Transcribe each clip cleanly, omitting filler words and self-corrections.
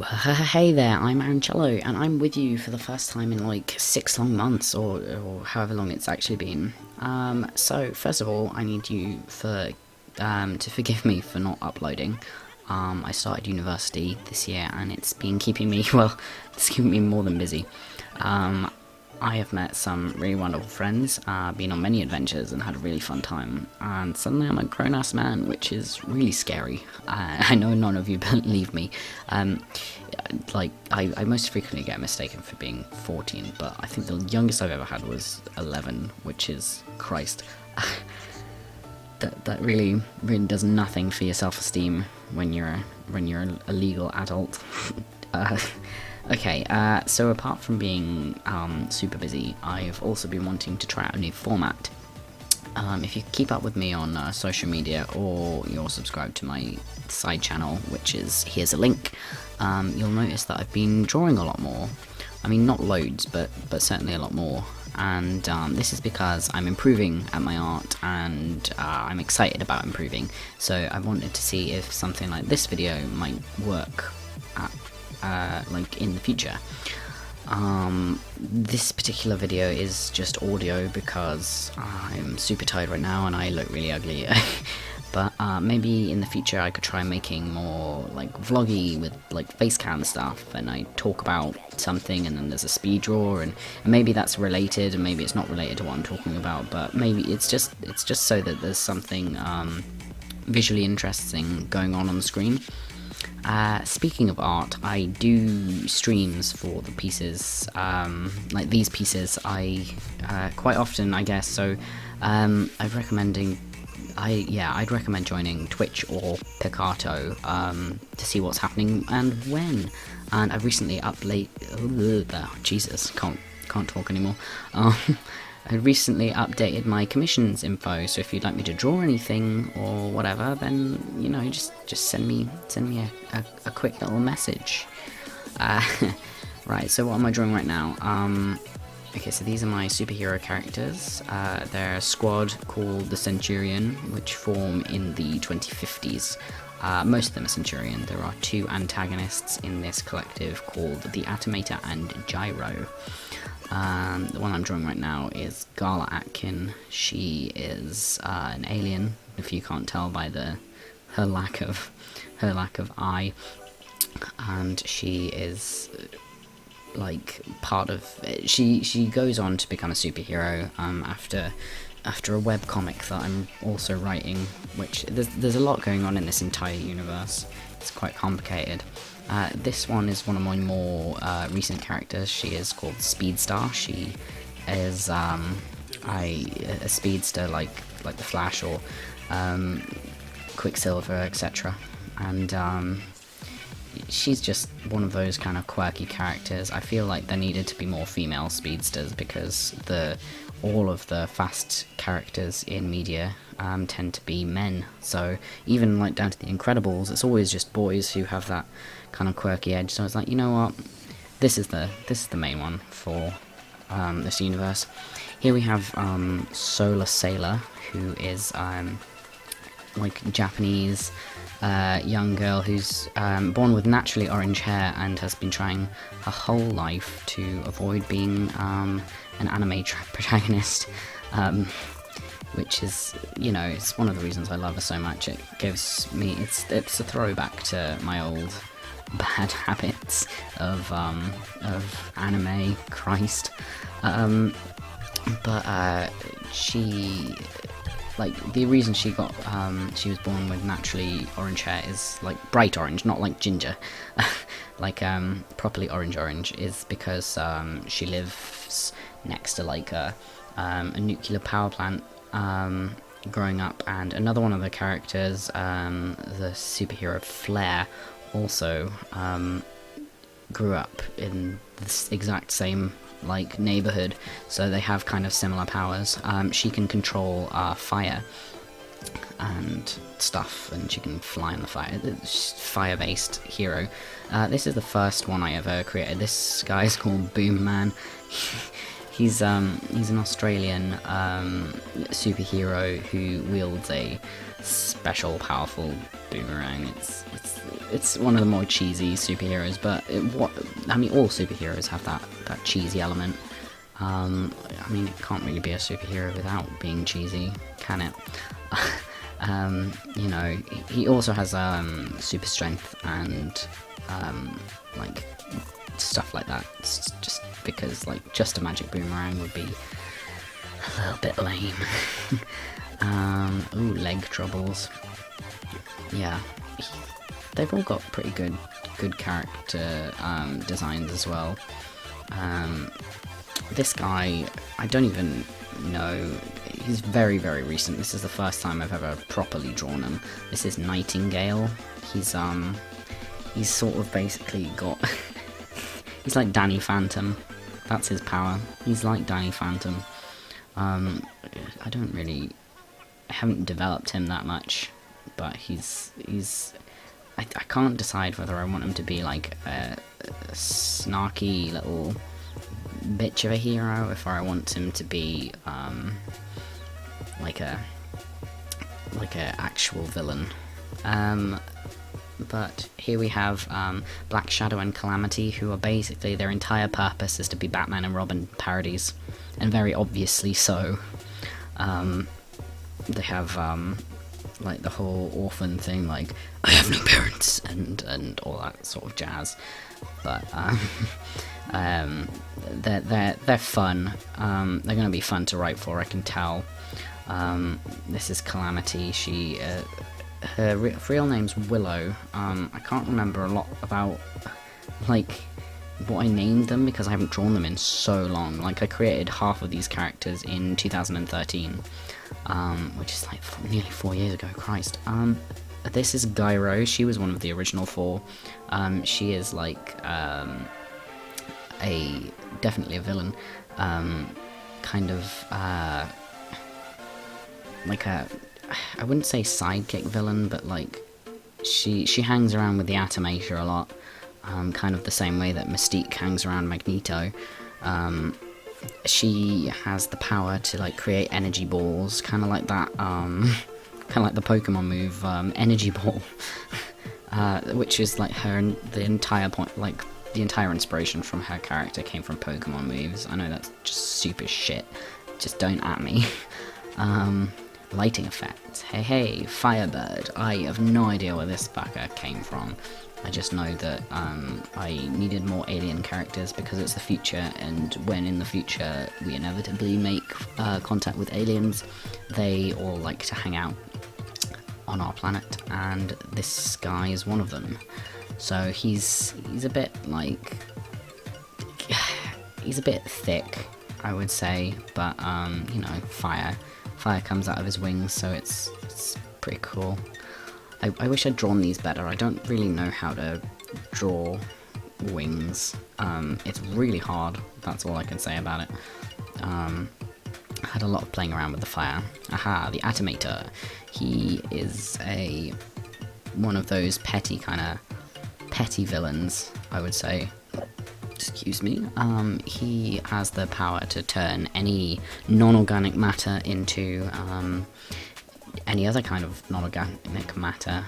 Hey there, I'm Angelo, and I'm with you for the first time in like 6 long months, or however long it's actually been. So first of all, I need you to forgive me for not uploading. I started university this year, and it's been keeping me it's keeping me more than busy. I have met some really wonderful friends, been on many adventures and had a really fun time, and suddenly I'm a grown-ass man, which is really scary. I know none of you believe me. I most frequently get mistaken for being 14, but I think the youngest I've ever had was 11, which is, Christ, that really does nothing for your self-esteem when you're a legal adult. Okay, so apart from being super busy, I've also been wanting to try out a new format. If you keep up with me on social media, or you're subscribed to my side channel, which is here's a link, you'll notice that I've been drawing a lot more. I mean, not loads, but certainly a lot more. And this is because I'm improving at my art, and I'm excited about improving. So I wanted to see if something like this video might work like in the future. This particular video is just audio because I'm super tired right now and I look really ugly. But maybe in the future I could try making more like vloggy with like face cam stuff, and I talk about something and then there's a speed draw, and maybe that's related and maybe it's not related to what I'm talking about, but maybe it's just so that there's something visually interesting going on the screen. Speaking of art, I do streams for the pieces, like these pieces, quite often, I guess, so I'd recommend joining Twitch or Picato to see what's happening and when. And I've recently Jesus, can't talk anymore. I recently updated my commissions info, so if you'd like me to draw anything or whatever, then, you know, just send me a quick little message. Right, so what am I drawing right now? Okay, so these are my superhero characters. They're a squad called the Centurion, which form in the 2050s. Most of them are Centurion. There are two antagonists in this collective called the Atomator and Gyro. The one I'm drawing right now is Gala Atkin. She is an alien, if you can't tell by her lack of eye, and she is like part of. She goes on to become a superhero after a webcomic that I'm also writing. Which there's a lot going on in this entire universe. It's quite complicated. This one is one of my more recent characters. She is called Speedstar. She is a speedster like the Flash or Quicksilver, etc. And she's just one of those kind of quirky characters. I feel like there needed to be more female speedsters because all of the fast characters in media tend to be men. So even like down to the Incredibles, it's always just boys who have that kind of quirky edge. So it's like, you know what, this is the main one for this universe. Here we have Solar Sailor, who is like Japanese young girl who's born with naturally orange hair and has been trying her whole life to avoid being an anime protagonist, which is, you know, it's one of the reasons I love her so much. It gives me, it's a throwback to my old bad habits of anime, Christ. But she, like, the reason she was born with naturally orange hair is, like, bright orange, not like ginger, like, properly orange, is because, she lives next to, like, a nuclear power plant, growing up, and another one of the characters, the superhero Flare, also, grew up in this exact same like neighborhood, so they have kind of similar powers. She can control fire and stuff, and she can fly in the fire. Fire-based hero. This is the first one I ever created. This guy is called Boom Man. He's an Australian superhero who wields a special, powerful boomerang. It's one of the more cheesy superheroes, but I mean, all superheroes have that cheesy element. I mean, it can't really be a superhero without being cheesy, can it? You know, he also has super strength and like stuff like that. It's just because like just a magic boomerang would be a little bit lame. Ooh, leg troubles. Yeah, they've all got pretty good character designs as well. This guy, I don't even know. He's very recent. This is the first time I've ever properly drawn him. This is Nightingale. He's sort of basically got he's like Danny Phantom. That's his power. He's like Danny Phantom. I haven't developed him that much, but I can't decide whether I want him to be like a snarky little bitch of a hero, if I want him to be like a actual villain. But here we have Black Shadow and Calamity, who are basically, their entire purpose is to be Batman and Robin parodies, and very obviously so. They have like the whole orphan thing, like I have no parents and all that sort of jazz. But they're fun. They're gonna be fun to write for, I can tell. This is Calamity. She her real name's Willow. I can't remember a lot about like what I named them because I haven't drawn them in so long. Like, I created half of these characters in 2013, which is like nearly 4 years ago. Christ. This is Gyro. She was one of the original 4. She is like definitely a villain. Kind of like I wouldn't say sidekick villain, but like she hangs around with the Atomator a lot, kind of the same way that Mystique hangs around Magneto. She has the power to like create energy balls, kind of like that, kind of like the Pokemon move, Energy Ball, which is like the entire point, like the entire inspiration from her character came from Pokemon moves. I know that's just super shit. Just don't at me. Lighting effects. Hey, Firebird. I have no idea where this fucker came from. I just know that I needed more alien characters because it's the future, and when in the future we inevitably make contact with aliens, they all like to hang out on our planet, and this guy is one of them. So he's a bit like he's a bit thick, I would say, but you know, fire comes out of his wings, so it's pretty cool. I wish I'd drawn these better. I don't really know how to draw wings. It's really hard, that's all I can say about it. I had a lot of playing around with the fire. Aha, the Atomator. He is one of those petty villains, I would say. Excuse me. He has the power to turn any non-organic matter into any other kind of non-organic matter.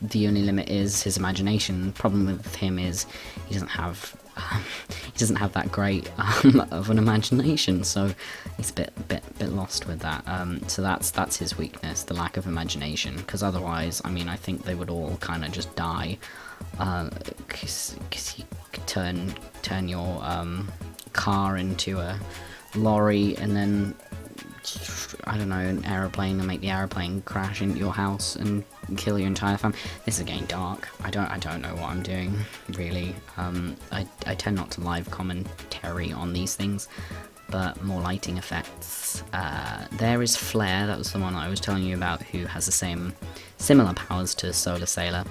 The only limit is his imagination. The problem with him is he doesn't have that great of an imagination, so he's a bit lost with that. So that's his weakness, the lack of imagination. Because otherwise, I mean, I think they would all kind of just die. Because you could turn your car into a lorry, and then I don't know, an aeroplane, and make the aeroplane crash into your house and kill your entire family. This is getting dark. I don't know what I'm doing, really. I tend not to live commentary on these things, but more lighting effects. There is Flare, that was the one I was telling you about, who has the similar powers to Solar Sailor,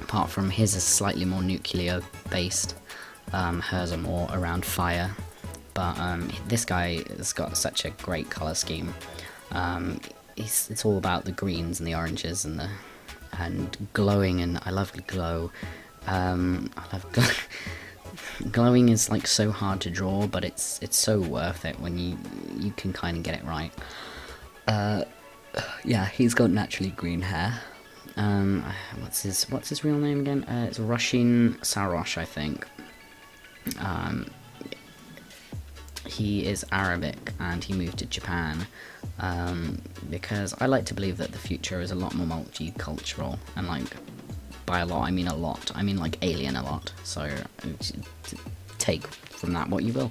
apart from his is slightly more nuclear based. Hers are more around fire. But this guy has got such a great colour scheme. It's all about the greens and the oranges and glowing, and I love glow. I love glowing is like so hard to draw, but it's so worth it when you can kind of get it right. Yeah, he's got naturally green hair. What's his real name again? It's Rushin Sarosh, I think. He is Arabic and he moved to Japan because I like to believe that the future is a lot more multicultural, and like by a lot I mean a lot. I mean like alien a lot. So take from that what you will.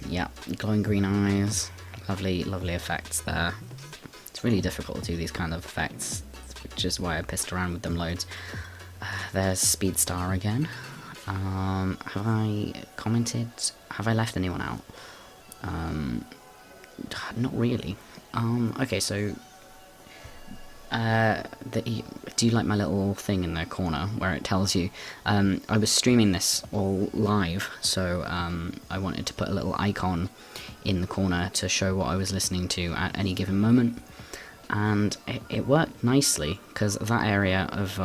Yeah, glowing green eyes, lovely effects there. It's really difficult to do these kind of effects, which is why I pissed around with them loads. There's Speedstar again. Have I commented? Have I left anyone out? Not really. Okay, so do you like my little thing in the corner where it tells you? I was streaming this all live, so I wanted to put a little icon in the corner to show what I was listening to at any given moment, and it worked nicely because that area of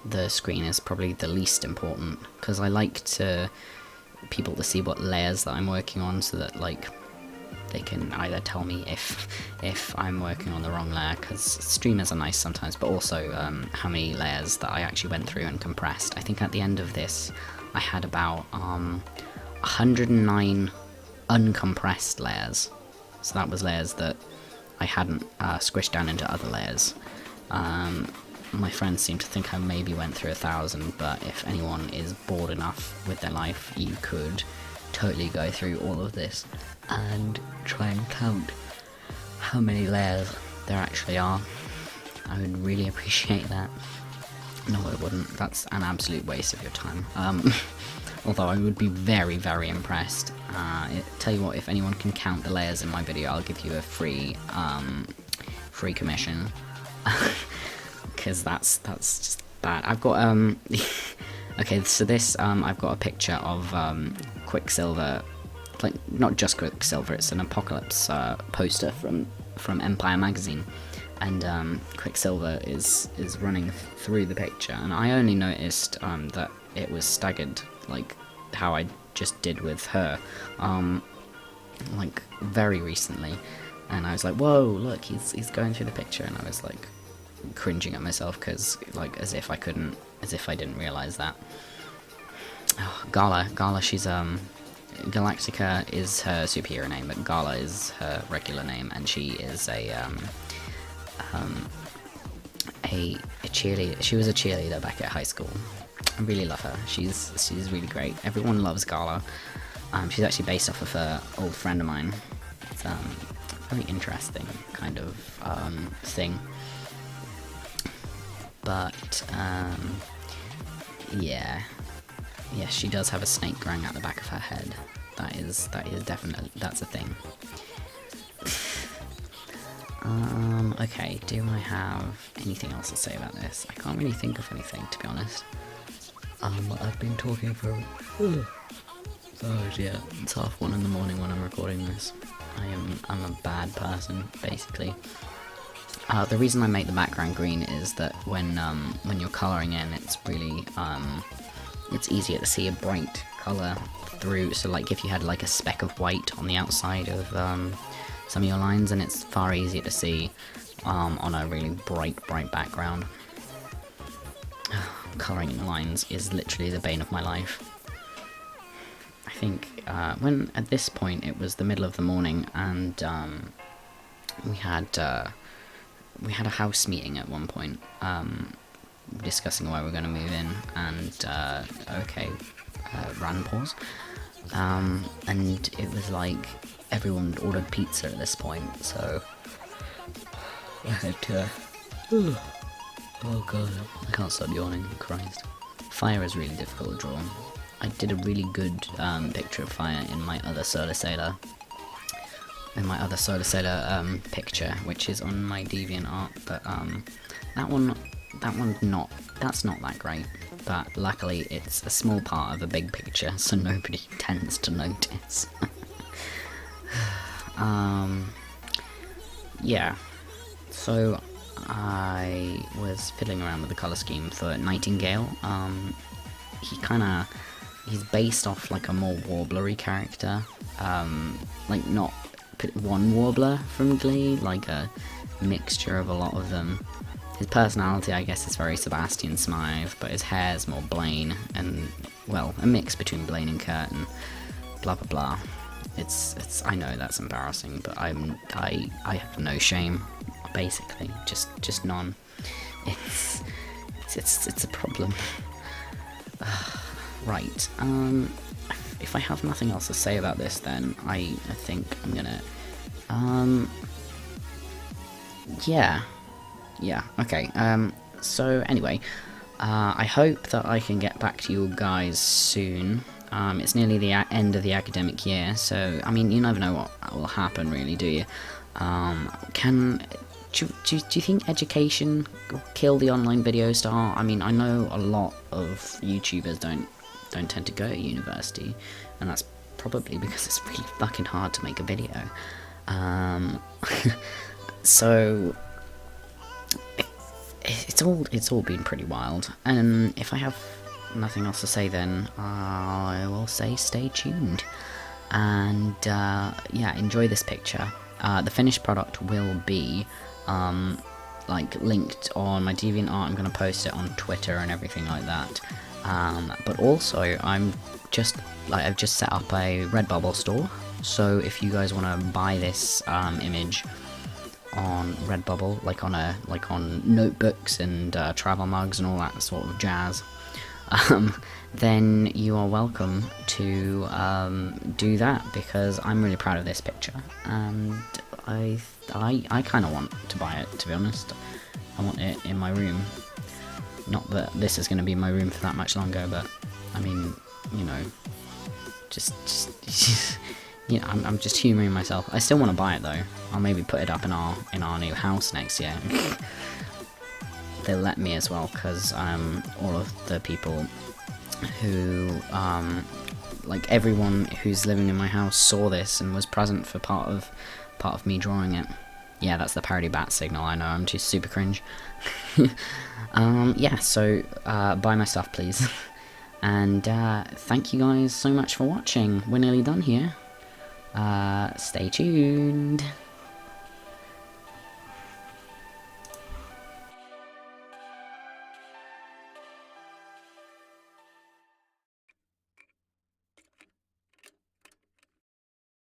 the screen is probably the least important, because I like people to see what layers that I'm working on, so that like they can either tell me if I'm working on the wrong layer, because streamers are nice sometimes, but also how many layers that I actually went through and compressed. I think at the end of this I had about 109 uncompressed layers, so that was layers that I hadn't squished down into other layers. My friends seem to think I maybe went through 1,000, but if anyone is bored enough with their life, you could totally go through all of this and try and count how many layers there actually are. I would really appreciate that. No, I wouldn't. That's an absolute waste of your time. Although I would be very, very impressed. Tell you what, if anyone can count the layers in my video, I'll give you a free commission. Because that's just bad. I've got okay, so this I've got a picture of Quicksilver, like not just Quicksilver, it's an Apocalypse poster from Empire magazine, and Quicksilver is running through the picture, and I only noticed that it was staggered, like how I just did with her, like very recently, and I was like, whoa, look, he's going through the picture, and I was like cringing at myself, because like as if I didn't realize that. Oh, Gala, she's Galactica is her superhero name, but Gala is her regular name, and she is a cheerleader. She was a cheerleader back at high school. I really love her. She's really great. Everyone loves Gala. She's actually based off of an old friend of mine. It's a very interesting kind of thing. But yeah, she does have a snake growing out the back of her head. That is definitely, that's a thing. Okay, do I have anything else to say about this? I can't really think of anything, to be honest. I've been talking for oh yeah, it's 1:30 in the morning when I'm recording this. I'm a bad person, basically. The reason I make the background green is that when you're colouring in, it's really it's easier to see a bright colour through. So like if you had like a speck of white on the outside of some of your lines, and it's far easier to see on a really bright background. Colouring in lines is literally the bane of my life. I think when at this point it was the middle of the morning, and we had a house meeting at one point, discussing where we're going to move in, and random pause, and it was like everyone ordered pizza at this point, so I had to, oh god, I can't stop yawning, Christ. Fire is really difficult to draw. I did a really good picture of fire in my other Solar Sailor. Picture, which is on my DeviantArt, but that's not that great. But luckily, it's a small part of a big picture, so nobody tends to notice. Yeah. So I was fiddling around with the colour scheme for Nightingale. he's based off like a more warblery character, like not one warbler from Glee, like a mixture of a lot of them. His personality, I guess, is very Sebastian Smythe, but his hair's more Blaine, and, well, a mix between Blaine and Kurt, and blah blah blah. I know that's embarrassing, but I have no shame, basically, just none. It's a problem. Right. If I have nothing else to say about this, then I think I'm gonna. Yeah. Okay. So anyway, I hope that I can get back to you guys soon. It's nearly the end of the academic year, so I mean, you never know what will happen, really, do you? Do you think education will kill the online video star? I mean, I know a lot of YouTubers don't tend to go to university, and that's probably because it's really fucking hard to make a video. So it's all been pretty wild. And if I have nothing else to say, then I will say stay tuned. And yeah, enjoy this picture. The finished product will be like linked on my DeviantArt. I'm gonna post it on Twitter and everything like that. But also I've just set up a Redbubble store. So if you guys want to buy this image on Redbubble, like on notebooks and travel mugs and all that sort of jazz, then you are welcome to do that, because I'm really proud of this picture, and I kind of want to buy it, to be honest. I want it in my room. Not that this is going to be my room for that much longer, but I mean, you know, just you know, I'm just humouring myself. I still want to buy it though. I'll maybe put it up in our new house next year. They'll let me as well, because all of the people who like everyone who's living in my house saw this and was present for part of me drawing it. Yeah, that's the parody bat signal. I know, I'm too super cringe. Yeah, so buy my stuff, please. And thank you guys so much for watching. We're nearly done here. Stay tuned.